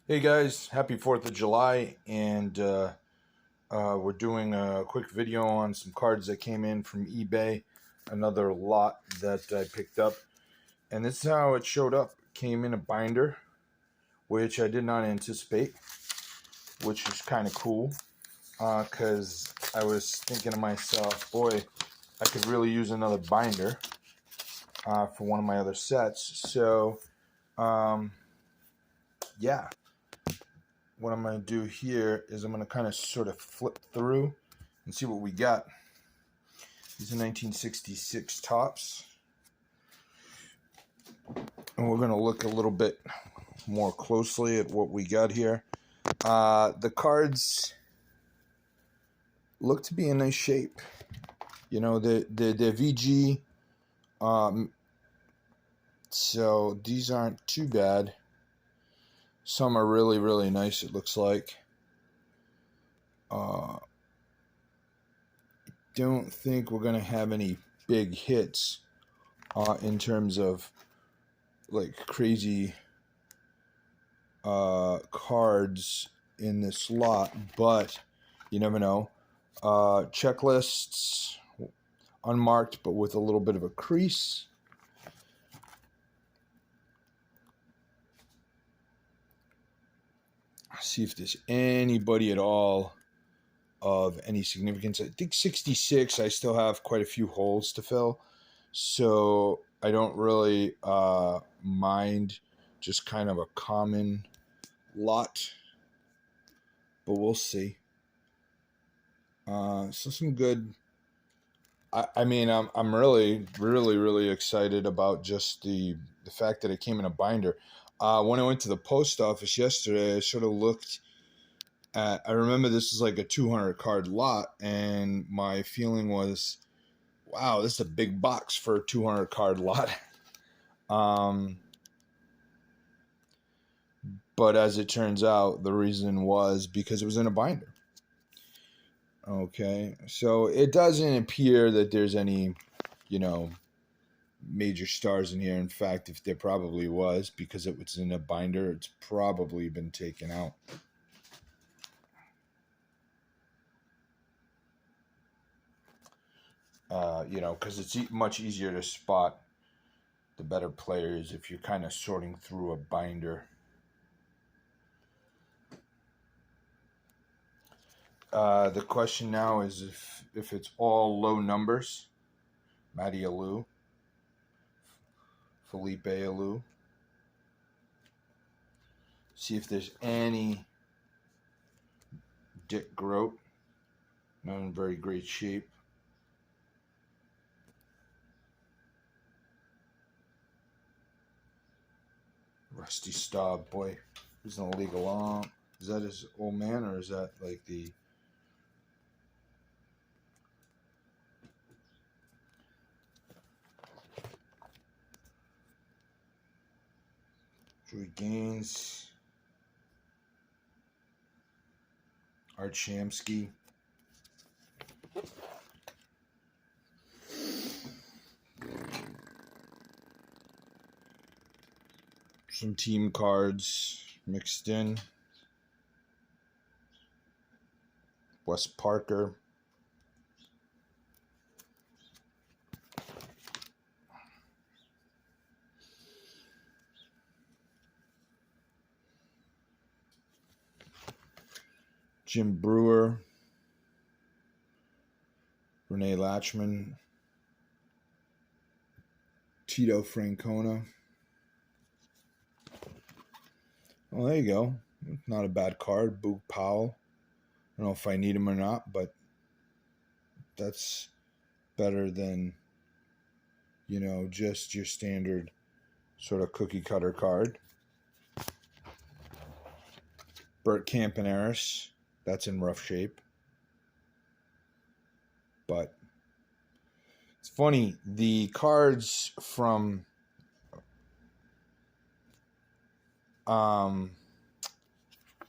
Hey guys, happy 4th of July, and we're doing a quick video on some cards that came in from eBay, another lot that I picked up, and this is how it showed up. It came in a binder, which I did not anticipate, which was kind of cool, because I was thinking to myself, boy, I could really use another binder for one of my other sets, so yeah. What I'm going to do here is I'm going to kind of sort of flip through and see what we got. These are 1966 tops. And we're going to look a little bit more closely at what we got here. The cards look to be in nice shape. You know, they're VG. So these aren't too bad. Some are really, really nice, it looks like. Don't think we're going to have any big hits in terms of like crazy cards in this lot, but you never know. Checklists, unmarked but with a little bit of a crease. See if there's anybody at all of any significance. I think 66, I still have quite a few holes to fill, so I don't really mind just kind of a common lot, but we'll see. So some good. I mean, I'm really excited about just the fact that it came in a binder. When I went to the post office yesterday, I sort of looked at. I remember this is like a 200 card lot, and my feeling was, wow, this is a big box for a 200 card lot. But as it turns out, the reason was because it was in a binder. Okay, so it doesn't appear that there's any, major stars in here. In fact, if there probably was, because it was in a binder, it's probably been taken out. Because it's much easier to spot the better players if you're kind of sorting through a binder. The question now is if it's all low numbers. Matty Alou, Felipe Alou. See if there's any Dick Groat. Not in very great shape. Rusty Staub, boy, he's in the league along. Is that his old man, or is that like the... Joey Gaines, Art Shamsky. Some team cards mixed in. Wes Parker. Jim Brewer. Renee Latchman. Tito Francona. Well, there you go. Not a bad card. Boog Powell. I don't know if I need him or not, but that's better than, just your standard sort of cookie cutter card. Bert Campaneris. That's in rough shape. But it's funny, the cards from the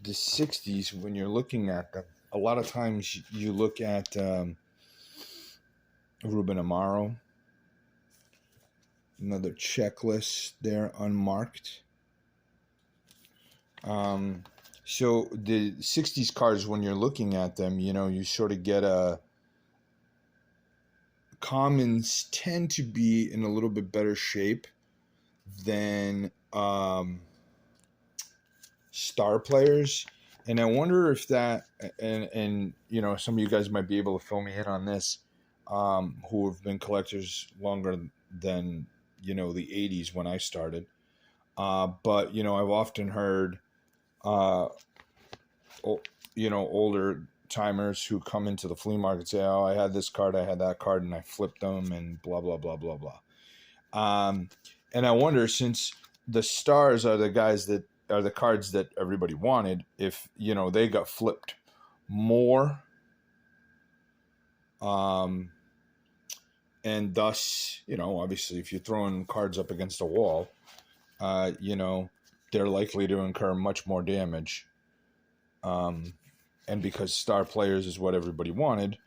60s, when you're looking at them, a lot of times you look at Ruben Amaro. Another checklist there, unmarked. So the 60s cards, when you're looking at them, you sort of get a commons tend to be in a little bit better shape than star players. And I wonder if that, and some of you guys might be able to fill me in on this, who have been collectors longer than, the 80s when I started. But, I've often heard, older timers who come into the flea market and say, oh, I had this card, I had that card, and I flipped them and blah, blah, blah, blah, blah. And I wonder, since the stars are the guys that are the cards that everybody wanted, if, they got flipped more, and thus, obviously if you're throwing cards up against a wall, they're likely to incur much more damage. And because star players is what everybody wanted,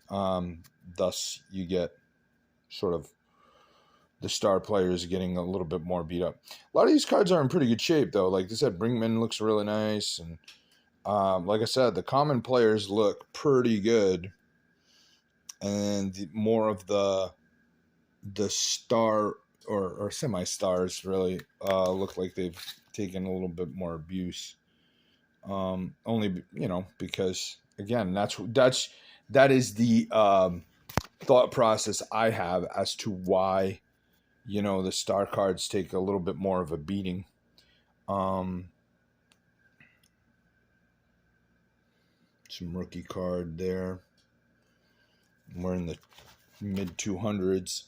thus you get sort of the star players getting a little bit more beat up. A lot of these cards are in pretty good shape, though. Like I said, Brinkman looks really nice. And like I said, the common players look pretty good. And more of the star or semi-stars really look like they've taken a little bit more abuse. Only, because, again, that is the thought process I have as to why the star cards take a little bit more of a beating. Some rookie card there. We're in the mid 200s.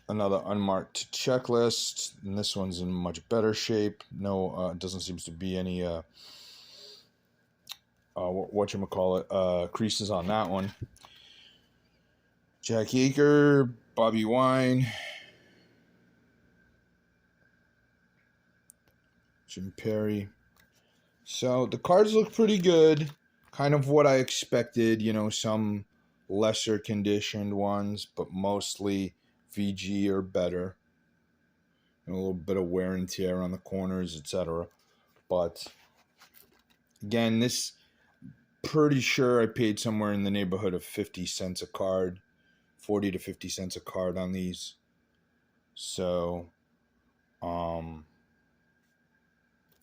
Another unmarked checklist, and this one's in much better shape. No, doesn't seem to be any creases on that one. Jack Yeager, Bobby Wine, Jim Perry. So the cards look pretty good. Kind of what I expected, some lesser conditioned ones, but mostly VG or better. And a little bit of wear and tear on the corners, etc. But again, this, pretty sure I paid somewhere in the neighborhood of 50 cents a card. 40 to 50 cents a card on these. So,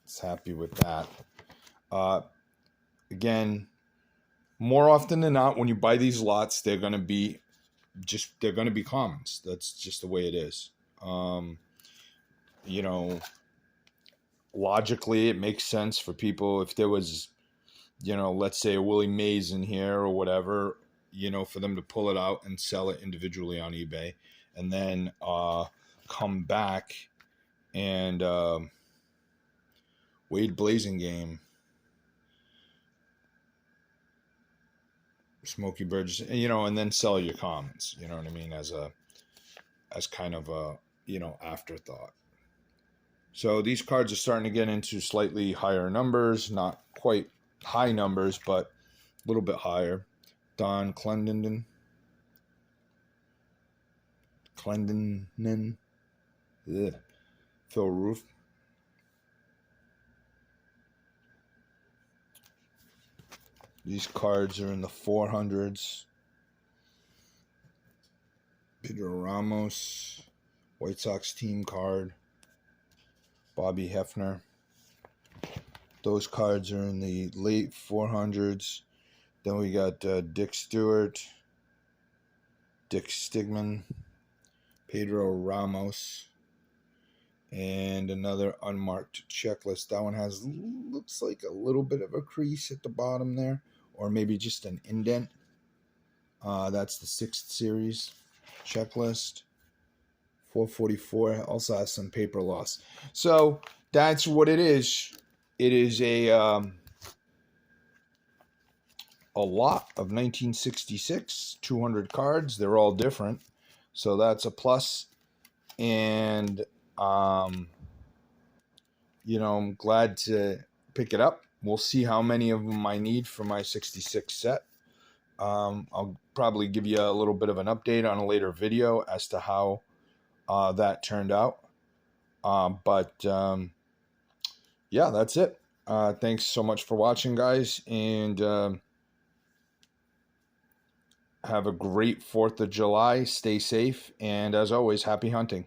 it's happy with that. Again, more often than not, when you buy these lots, they're going to be commons. That's just the way it is. Logically, it makes sense for people if there was, let's say a Willie Mays in here or whatever, for them to pull it out and sell it individually on eBay, and then come back and Wade Blasingame, Smokey Burgess, and then sell your commons, you know what I mean, as kind of a, afterthought. So these cards are starting to get into slightly higher numbers, not quite high numbers, but a little bit higher. Don Clendenon, Phil Roof. These cards are in the 400s. Pedro Ramos, White Sox team card. Bobby Hefner. Those cards are in the late 400s. Then we got Dick Stewart, Dick Stigman, Pedro Ramos, and another unmarked checklist. That one looks like a little bit of a crease at the bottom there, or maybe just an indent. That's the 6th series checklist. 444 also has some paper loss. So that's what it is. It is a lot of 1966, 200 cards. They're all different, so that's a plus. And I'm glad to pick it up. We'll see how many of them I need for my 66 set. I'll probably give you a little bit of an update on a later video as to how that turned out. Yeah, that's it. Thanks so much for watching, guys, and have a great 4th of July. Stay safe, and as always, happy hunting.